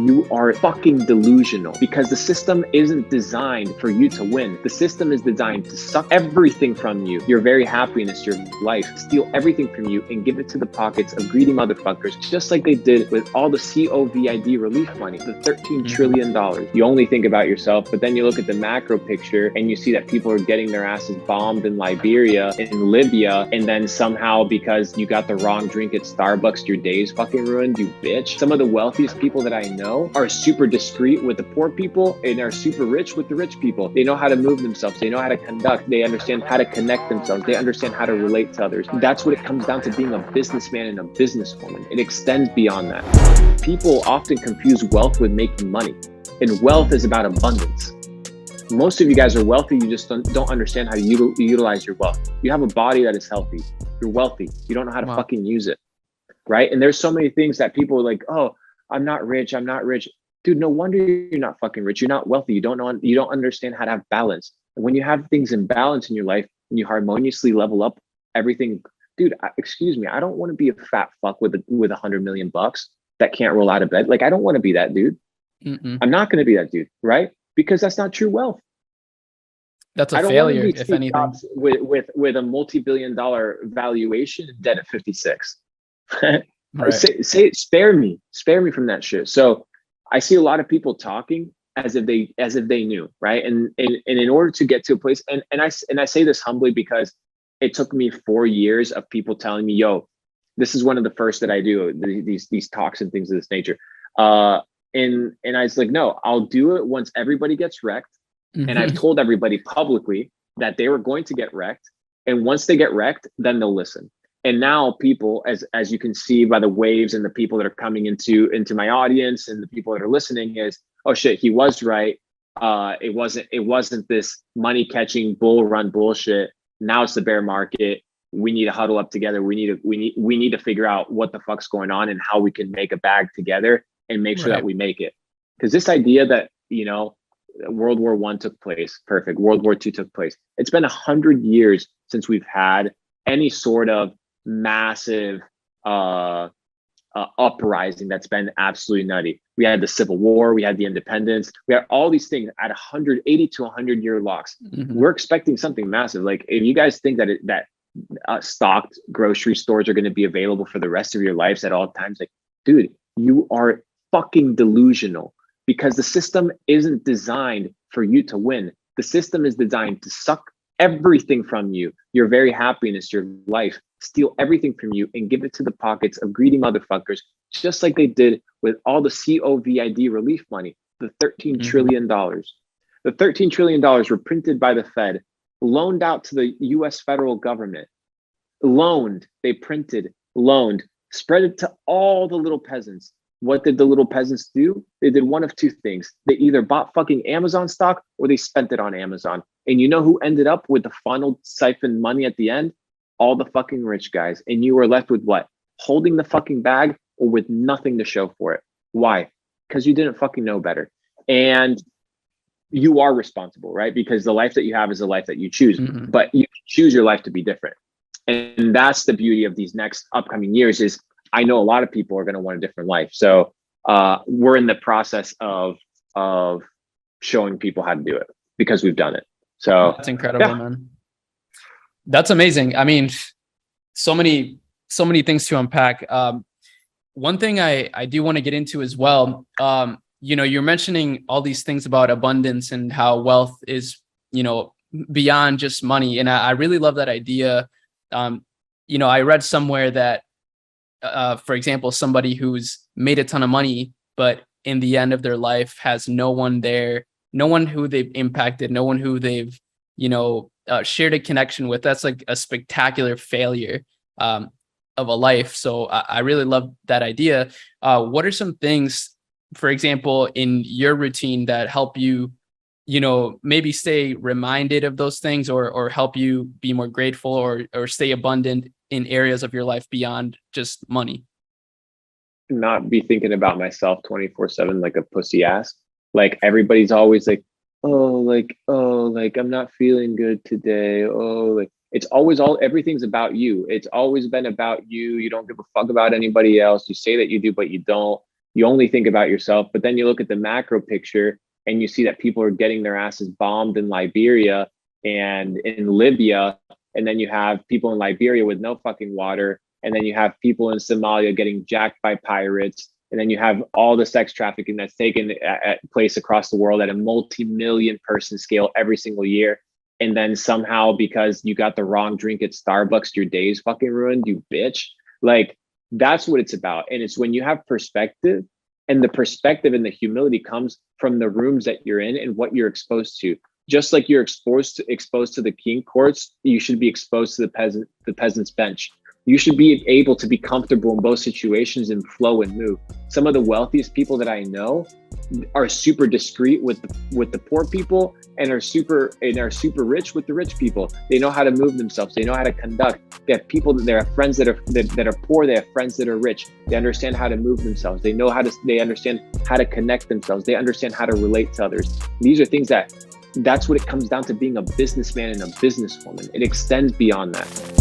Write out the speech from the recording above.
You are fucking delusional because the system isn't designed for you to win. The system is designed to suck everything from you, your very happiness, your life, steal everything from you and give it to the pockets of greedy motherfuckers, just like they did with all the COVID relief money, the $13 trillion. You only think about yourself, but then you look at the macro picture and you see that people are getting their asses bombed in Liberia, in Libya, and then somehow because you got the wrong drink at Starbucks, your day is fucking ruined, you bitch. Some of the wealthiest people that I know are super discreet with the poor people and are super rich with the rich people. They know how to move themselves. They know how to conduct. They understand how to connect themselves. They understand how to relate to others. That's what it comes down to, being a businessman and a businesswoman. It extends beyond that. People often confuse wealth with making money, and wealth is about abundance. Most of you guys are wealthy. You just don't understand how to utilize your wealth. You have a body that is healthy. You're wealthy. You don't know how to fucking use it, right? And there's so many things that people are like, oh, I'm not rich. I'm not rich. Dude, no wonder you're not fucking rich. You're not wealthy. You don't understand how to have balance. And when you have things in balance in your life and you harmoniously level up everything, dude, excuse me. I don't want to be a fat fuck with $100 million that can't roll out of bed. Like, I don't want to be that dude. I'm not going to be that dude, right? Because that's not true wealth. That's a failure, if anything. With a multi-billion-dollar valuation, dead at 56. Right. Spare me from that shit. So I see a lot of people talking as if they knew, right? And in order to get to a place, and I say this humbly because it took me 4 years of people telling me, yo, this is one of the first that I do, these talks and things of this nature. And I was like, no, I'll do it once everybody gets wrecked. And I've told everybody publicly that they were going to get wrecked. And once they get wrecked, then they'll listen. And now people, as you can see by the waves and the people that are coming into my audience and the people that are listening, is, oh shit, he was right. It wasn't this money catching bull run bullshit. Now it's the bear market. We need to huddle up together. We need to figure out what the fuck's going on and how we can make a bag together and make sure that we make it. Because this idea that, World War I took place, perfect. World War II took place. It's been 100 years since we've had any sort of massive uprising that's been absolutely nutty. We had the Civil War, we had the independence, we had all these things at 180 to 100 year locks. We're expecting something massive. Like, if you guys think that stocked grocery stores are going to be available for the rest of your lives at all times, like, dude, you are fucking delusional, because the system isn't designed for you to win. The system is designed to suck everything from you, your very happiness, your life, steal everything from you and give it to the pockets of greedy motherfuckers, just like they did with all the COVID relief money, the $13 trillion. The $13 trillion were printed by the Fed, loaned out to the US federal government, they printed, loaned, spread it to all the little peasants. What did the little peasants do? They did one of two things. They either bought fucking Amazon stock or they spent it on Amazon. And you know who ended up with the funneled siphoned money at the end? All the fucking rich guys. And you were left with what? Holding the fucking bag or with nothing to show for it. Why? Because you didn't fucking know better. And you are responsible, right? Because the life that you have is the life that you choose, but you choose your life to be different. And that's the beauty of these next upcoming years is, I know a lot of people are going to want a different life. So we're in the process of showing people how to do it because we've done it. So that's incredible, man. That's amazing. I mean, so many things to unpack. One thing I do want to get into as well, you're mentioning all these things about abundance and how wealth is, beyond just money. And I really love that idea. I read somewhere that, for example, somebody who's made a ton of money, but in the end of their life has no one there, no one who they've impacted, no one who they've, shared a connection with. That's like a spectacular failure of a life. So I really love that idea. What are some things, for example, in your routine that help you, maybe stay reminded of those things or help you be more grateful or stay abundant in areas of your life beyond just money? Not be thinking about myself 24/7 like a pussy ass. Like, everybody's always like, I'm not feeling good today. It's always everything's about you. It's always been about you. You don't give a fuck about anybody else. You say that you do, but you don't. You only think about yourself, but then you look at the macro picture and you see that people are getting their asses bombed in Liberia and in Libya. And then you have people in Liberia with no fucking water. And then you have people in Somalia getting jacked by pirates. And then you have all the sex trafficking that's taken place across the world at a multi-million person scale every single year. And then somehow, because you got the wrong drink at Starbucks, your day is fucking ruined, you bitch. Like, that's what it's about. And it's when you have perspective, and the perspective and the humility comes from the rooms that you're in and what you're exposed to. Just like you're exposed to the king courts, you should be exposed to the peasant's bench. You should be able to be comfortable in both situations and flow and move. Some of the wealthiest people that I know are super discreet with the poor people, and are super rich with the rich people. They know how to move themselves. They know how to conduct. They have people that they have friends that are poor. They have friends that are rich. They understand how to move themselves. They understand how to connect themselves. They understand how to relate to others. These are things that's what it comes down to, being a businessman and a businesswoman. It extends beyond that.